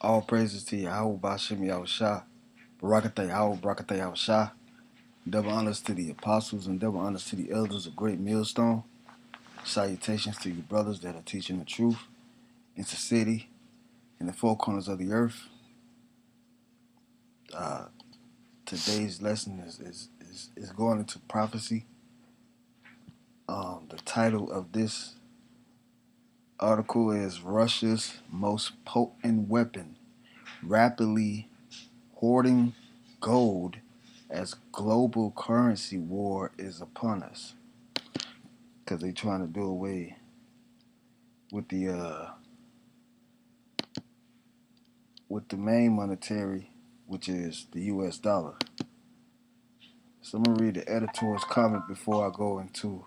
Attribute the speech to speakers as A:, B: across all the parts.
A: All praises to Yahweh Bashem Yahushua. Barakatah Yahweh, Barakatah Yahushua. Double honors to the apostles and double honors to the elders of Great Millstone. Salutations to you brothers that are teaching the truth in the city, in the four corners of the earth. Uh, Today's lesson is going into prophecy. The title of this article is Russia's Most Potent Weapon, Rapidly Hoarding Gold as Global Currency War is Upon Us. Because they're trying to do away with the main monetary, which is the U.S. dollar. So I'm gonna read the editor's comment before I go into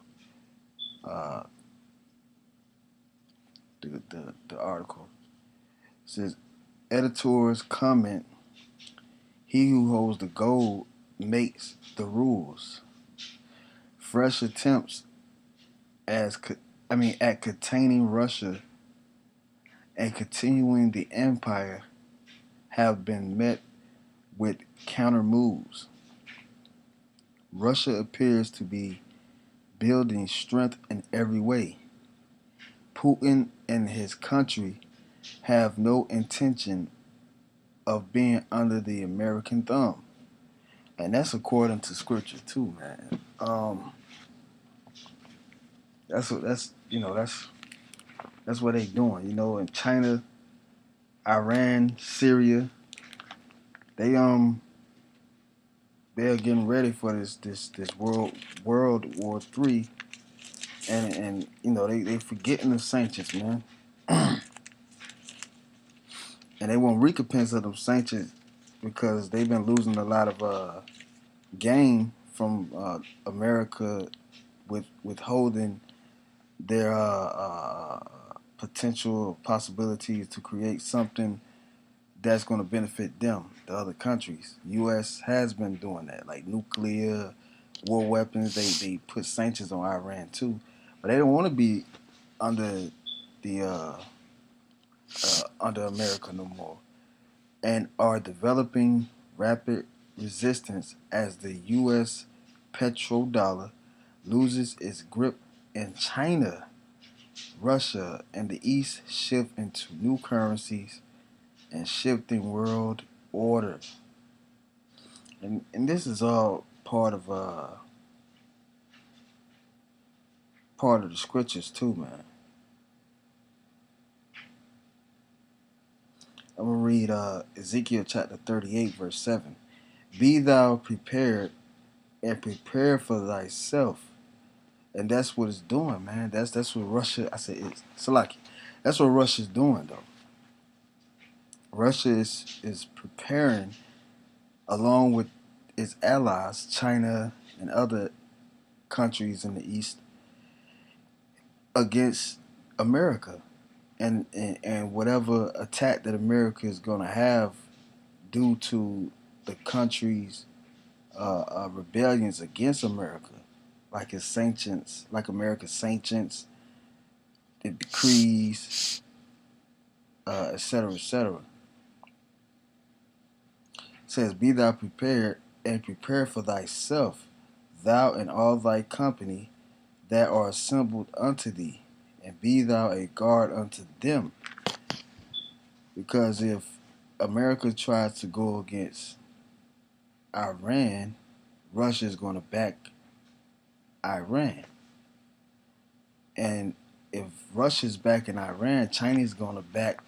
A: uh, the article. It says, editor's comment: He who holds the gold makes the rules. Fresh attempts at containing Russia and continuing the empire have been met with counter moves. Russia appears to be building strength in every way. Putin and his country have no intention of being under the American thumb. And that's according to scripture too, man. That's what they doing. In China, Iran, Syria, they they're getting ready for this World War III, and they forgetting the sanctions, man. And they want recompense of them sanctions because they've been losing a lot of gain from America with withholding their potential possibilities to create something that's going to benefit them, the other countries. U.S. has been doing that, like nuclear, war weapons. They put sanctions on Iran too, but they don't want to be under the under America no more, and are developing rapid resistance as the U.S. petrodollar loses its grip in China. Russia and the East shift into new currencies and shifting world order. And this is all part of the scriptures too, man. I'm gonna read Ezekiel chapter 38, verse 7. Be thou prepared and prepare for thyself. And that's what it's doing, man. That's what Russia. I said it's Salaki. That's what Russia's doing, though. Russia is preparing, along with its allies, China and other countries in the East, against America, and whatever attack that America is going to have due to the country's rebellions against America, like its sanctions, like America's sanctions, the decrees, etc., etc. It says, "Be thou prepared and prepare for thyself, thou and all thy company that are assembled unto thee, and be thou a guard unto them." Because if America tries to go against Iran, Russia is going to back Iran. And if Russia's backing Iran, China's going to back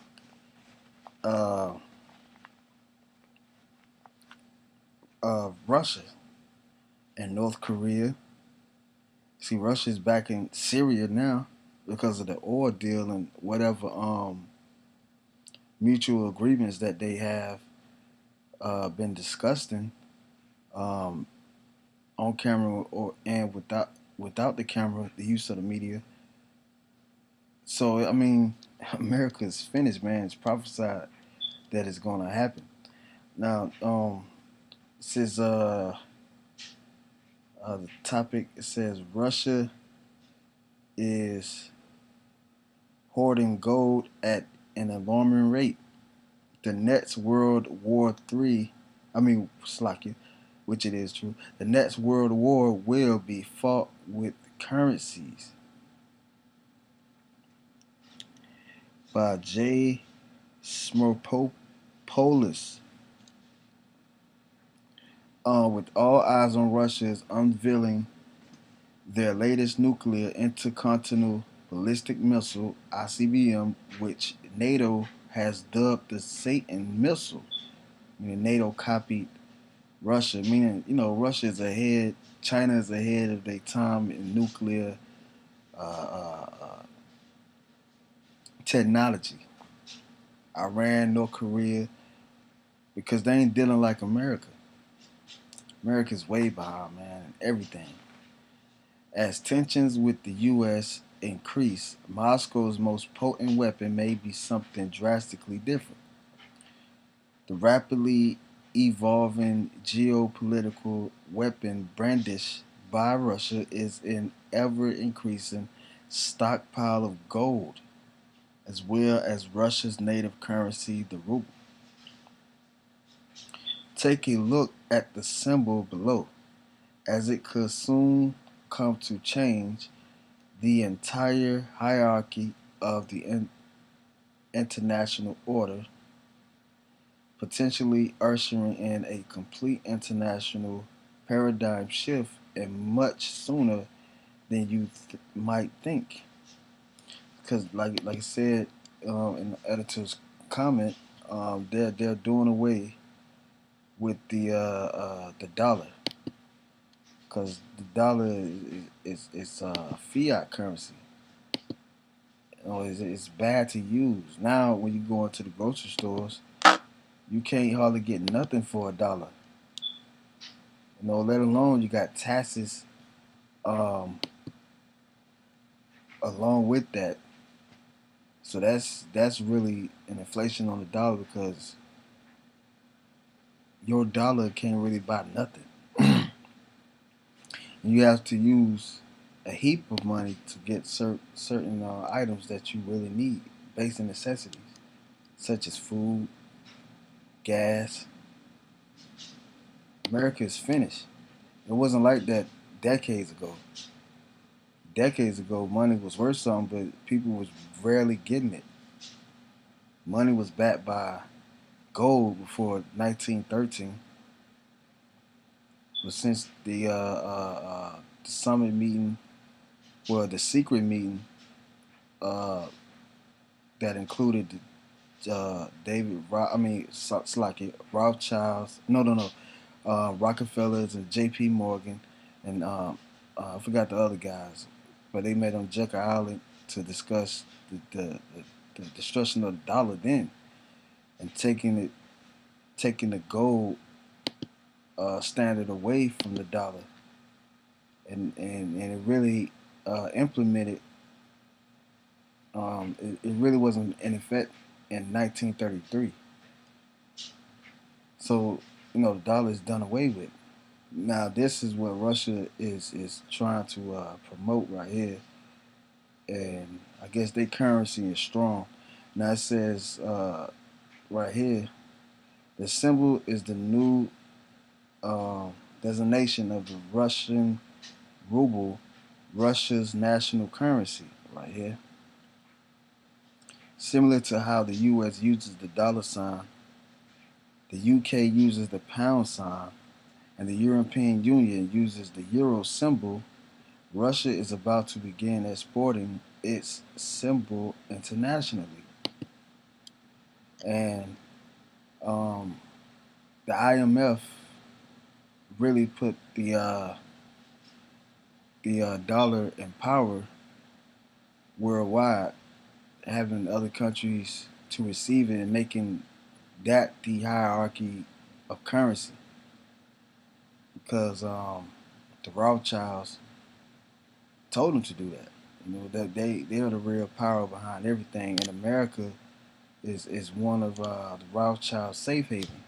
A: uh, Russia and North Korea. See, Russia's backing Syria now because of the oil deal and whatever mutual agreements that they have been discussing um, on camera and without the camera, the use of the media. So I mean, America's finished, man. It's prophesied that it's going to happen. Now, it says the topic. It says Russia is hoarding gold at an alarming rate. the next World War III, I mean, Slovakia, which it is true, the next World War will be fought with currencies by J. Smurpopoulos. With all eyes on Russia's unveiling their latest nuclear intercontinental ballistic missile (ICBM), which NATO has dubbed the Satan missile. Meaning NATO copied Russia, meaning Russia is ahead, China is ahead of their time in nuclear uh, uh, uh, technology. Iran, North Korea, because they ain't dealing like America. America's way behind, man, in everything. As tensions with the U.S. increase, Moscow's most potent weapon may be something drastically different. The rapidly evolving geopolitical weapon brandished by Russia is an ever increasing stockpile of gold, as well as Russia's native currency, the ruble. Take a look at the symbol below, as it could soon come to change the entire hierarchy of the international order, potentially ushering in a complete international paradigm shift and much sooner than you might think. Because, like I said in the editor's comment, they're doing away with the dollar, because the dollar is fiat currency. It's bad to use. Now, when you go into the grocery stores, you can't hardly get nothing for $1. Let alone you got taxes um, along with that. So that's really an inflation on the dollar, because your dollar can't really buy nothing. You have to use a heap of money to get certain items that you really need, basic necessities, such as food, gas. America is finished. It wasn't like that decades ago. Decades ago, money was worth something, but people was rarely getting it. Money was backed by gold before 1913, but since the summit meeting, well, the secret meeting uh, that included Slocky, Rothschilds, no, Rockefellers and J.P. Morgan, and I forgot the other guys, but they met on Jekyll Island to discuss the destruction of the dollar then, and taking the gold standard away from the dollar, and it really implemented. It really wasn't in effect in 1933. So the dollar is done away with. Now this is what Russia is trying to promote right here, and I guess their currency is strong. Now it says right here, the symbol is the new uh, designation of the Russian ruble, Russia's national currency. Right here, similar to how the U.S. uses the dollar sign, the U.K. uses the pound sign, and the European Union uses the euro symbol. Russia is about to begin exporting its symbol internationally, and um, the IMF really put the dollar in power worldwide, having other countries to receive it and making that the hierarchy of currency, because the Rothschilds told them to do that. That they are the real power behind everything, and America is one of the Rothschild safe haven,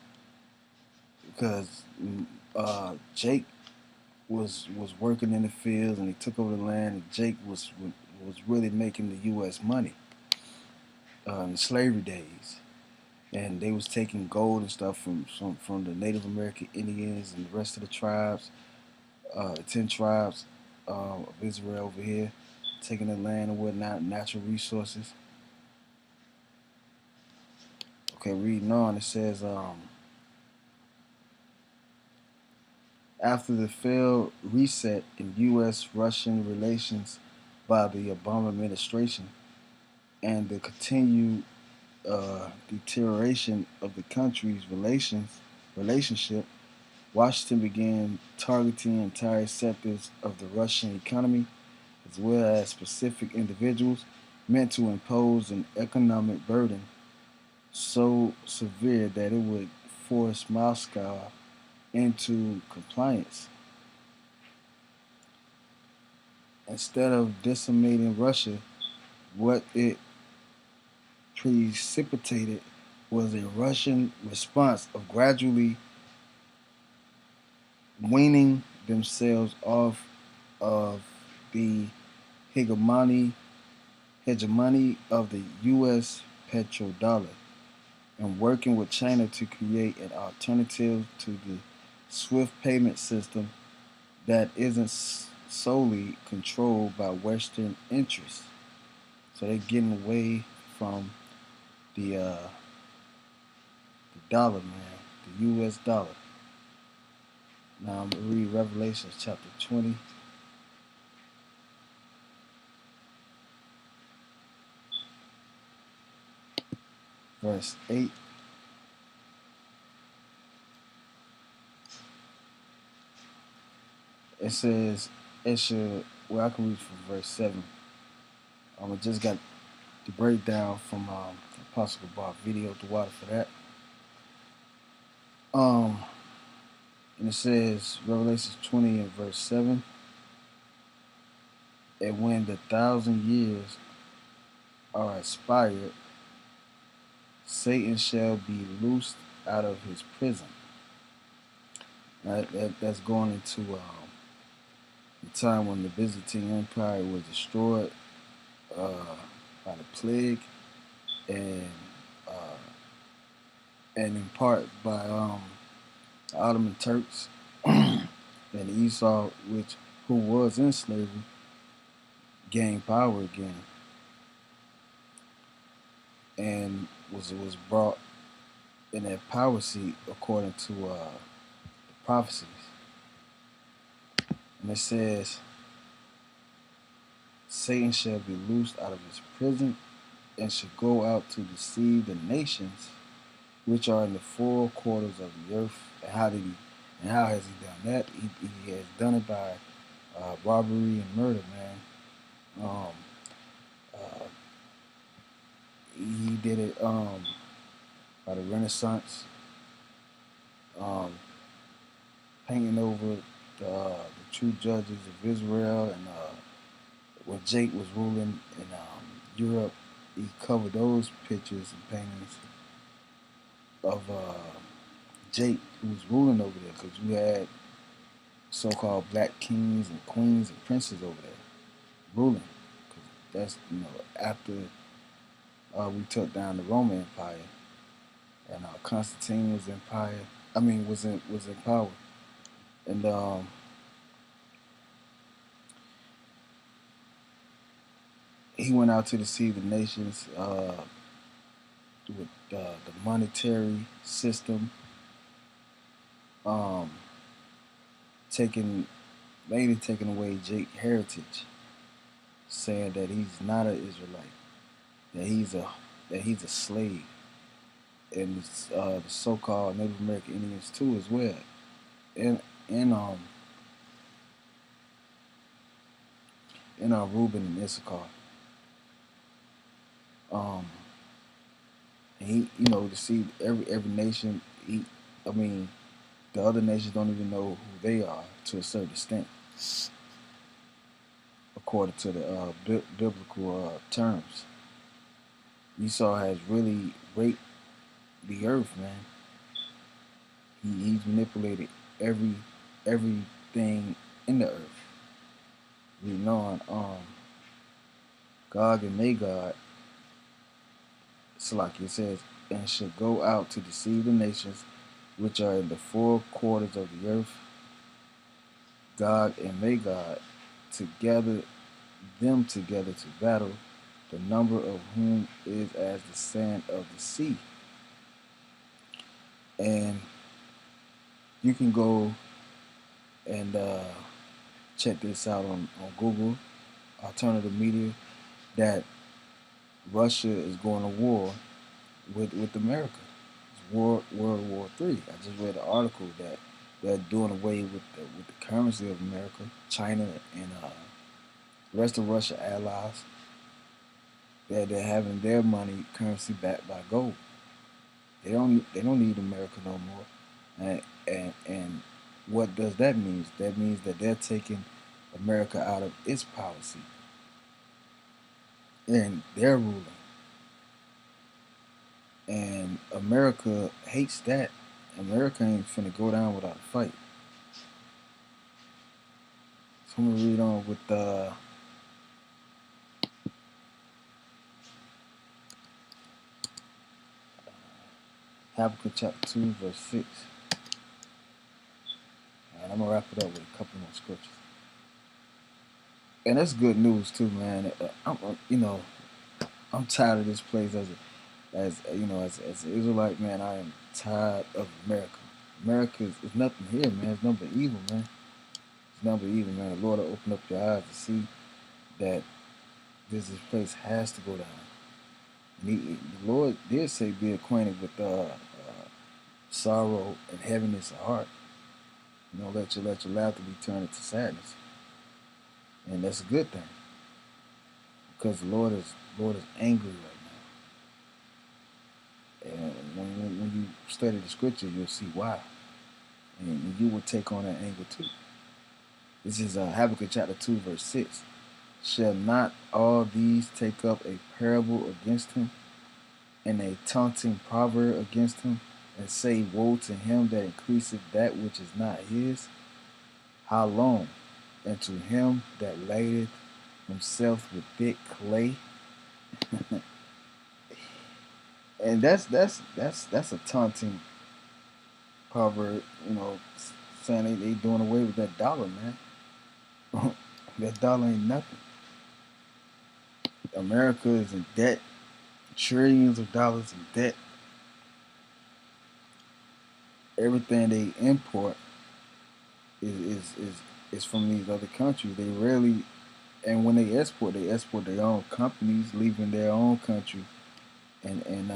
A: because Jake was working in the fields and he took over the land, and Jake was really making the U.S. money in the slavery days, and they was taking gold and stuff from the Native American Indians and the rest of the tribes, 10 tribes of Israel over here, taking the land and whatnot, natural resources. Okay, reading on, it says, after the failed reset in U.S.-Russian relations by the Obama administration and the continued deterioration of the country's relationship, Washington began targeting entire sectors of the Russian economy, as well as specific individuals, meant to impose an economic burden so severe that it would force Moscow into compliance. Instead of decimating Russia, what it precipitated was a Russian response of gradually weaning themselves off of the hegemony of the U.S. petrodollar and working with China to create an alternative to the SWIFT payment system that isn't solely controlled by Western interests. So they're getting away from the dollar, man, the U.S. dollar. Now I'm going to read Revelation chapter 20. Verse 8. It says, it should, well, I can read from verse 7. I just got the breakdown from Apostle Bob video, the water for that. And it says, Revelation 20 and verse 7, and when the 1,000 years are expired, Satan shall be loosed out of his prison. That's going into the time when the Byzantine Empire was destroyed by the plague, and in part by the Ottoman Turks and Esau, who was in slavery, gained power again and was brought in that power seat according to the prophecies. And it says, Satan shall be loosed out of his prison and shall go out to deceive the nations which are in the four quarters of the earth. And how has he done that? He has done it by robbery and murder, man. He did it by the Renaissance, painting over the true judges of Israel, and when Jake was ruling in Europe, he covered those pictures and paintings of Jake, who was ruling over there, because you had so-called black kings and queens and princes over there ruling. Cause that's, after we took down the Roman Empire, and Constantine was in power, and he went out to deceive the nations with the monetary system, mainly taking away Jake's heritage, saying that he's not an Israelite, that he's a slave, and the so-called Native American Indians too as well, and Reuben and Issachar. And he, to see every nation. The other nations don't even know who they are to a certain extent, according to the biblical terms. Esau has really raped the earth, man. He's manipulated everything in the earth. We know on Gog and Magog, Salaki, it says, and should go out to deceive the nations which are in the four quarters of the earth, Gog and Magog, to gather them together to battle, the number of whom is as the sand of the sea. And you can go and check this out on Google, alternative media, that Russia is going to war with America. It's World War III. I just read an article that they're doing away with the currency of America, China, and the rest of Russia allies. They're having their money currency backed by gold. They don't need America no more. And what does that mean? That means that they're taking America out of its policy, and they're ruling. And America hates that. America ain't finna go down without a fight. So I'm gonna read on with Habakkuk chapter 2, verse 6. And I'm gonna wrap it up with a couple more scriptures. And that's good news too, man. I'm tired of this place as an Israelite, man. I am tired of America. America is nothing here, man. It's nothing but evil, man. It's nothing but evil, man. The Lord will open up your eyes to see that this place has to go down. And the Lord did say, "Be acquainted with sorrow and heaviness of heart. Let your laughter be turned into sadness." And that's a good thing, because the Lord is angry right now. And when you study the scripture, you'll see why, and you will take on that anger too. This is Habakkuk chapter 2, verse 6. Shall not all these take up a parable against him, and a taunting proverb against him, and say, Woe to him that increaseth that which is not his? How long? And to him that ladeth himself with thick clay. And that's a taunting proverb, saying they doing away with that dollar, man. That dollar ain't nothing. America is in debt, trillions of dollars in debt. Everything they import is from these other countries. They rarely, and when they export their own companies, leaving their own country and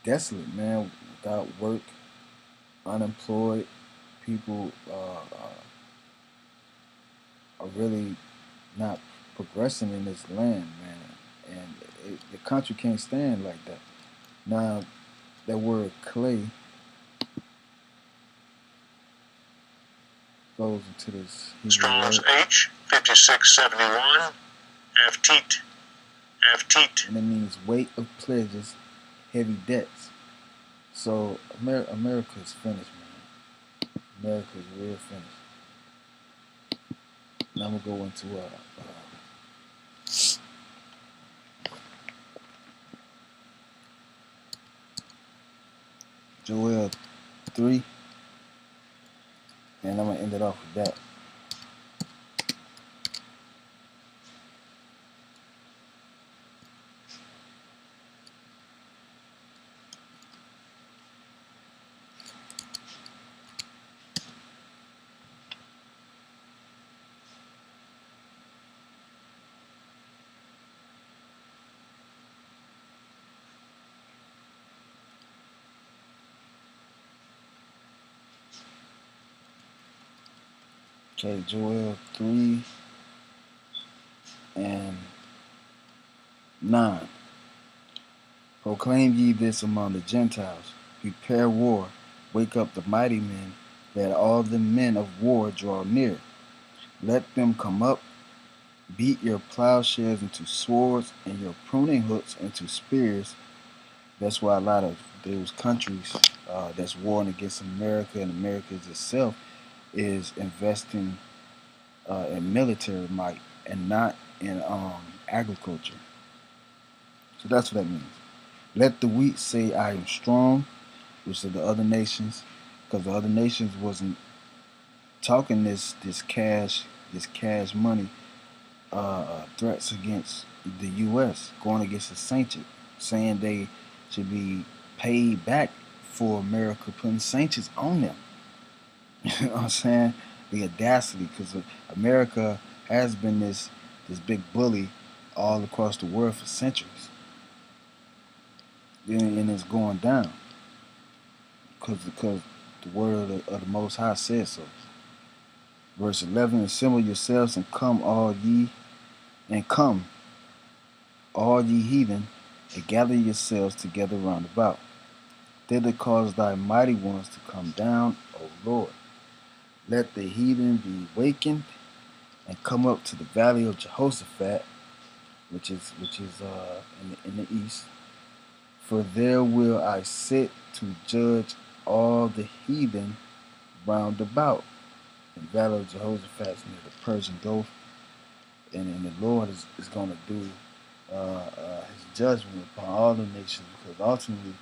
A: desolate, man, without work, unemployed. People are really not progressing in this land, man, and the country can't stand like that. Now, that word clay goes into this Hebrew
B: Strong's H 5671 Aftit.
A: And it means weight of pledges, heavy debts. So America is finished, man. America is real finished. Now I'm gonna go into Joel 3, and I'm gonna end it off with that. Okay, Joel 3 and 9. Proclaim ye this among the Gentiles. Prepare war. Wake up the mighty men, that all the men of war draw near. Let them come up. Beat your plowshares into swords and your pruning hooks into spears. That's why a lot of those countries that's warring against America and America itself is investing in military might and not in agriculture. So that's what that means. Let the weak say, I am strong, which are the other nations, because the other nations wasn't talking this cash money threats against the U.S. going against the sanctions, saying they should be paid back for America putting sanctions on them. You know what I'm saying? The audacity, because America has been this big bully all across the world for centuries, and it's going down because the word of the Most High says so. Verse 11: Assemble yourselves and come, all ye heathen, and gather yourselves together round about. Thither cause thy mighty ones to come down, O Lord. Let the heathen be wakened and come up to the valley of Jehoshaphat, which is in the east. For there will I sit to judge all the heathen round about. The valley of Jehoshaphat is near the Persian Gulf, and the Lord is going to do his judgment upon all the nations, because ultimately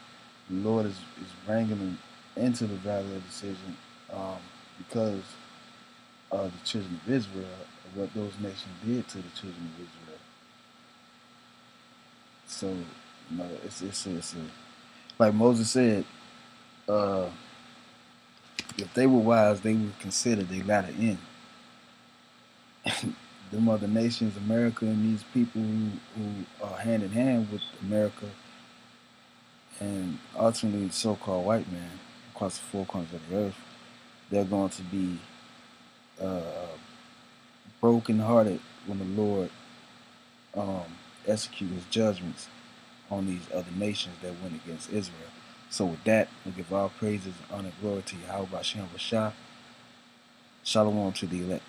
A: the Lord is bringing them into the valley of decision, because of the children of Israel, of what those nations did to the children of Israel. So, it's like Moses said, uh, if they were wise, they would consider their latter end. Them other nations, America, and these people who are hand in hand with America, and ultimately the so-called white man across the four corners of the earth, they're going to be broken-hearted when the Lord execute his judgments on these other nations that went against Israel. So with that, we give all praises, honor, glory to Yahweh Shem Rashah. Shalom to the elect.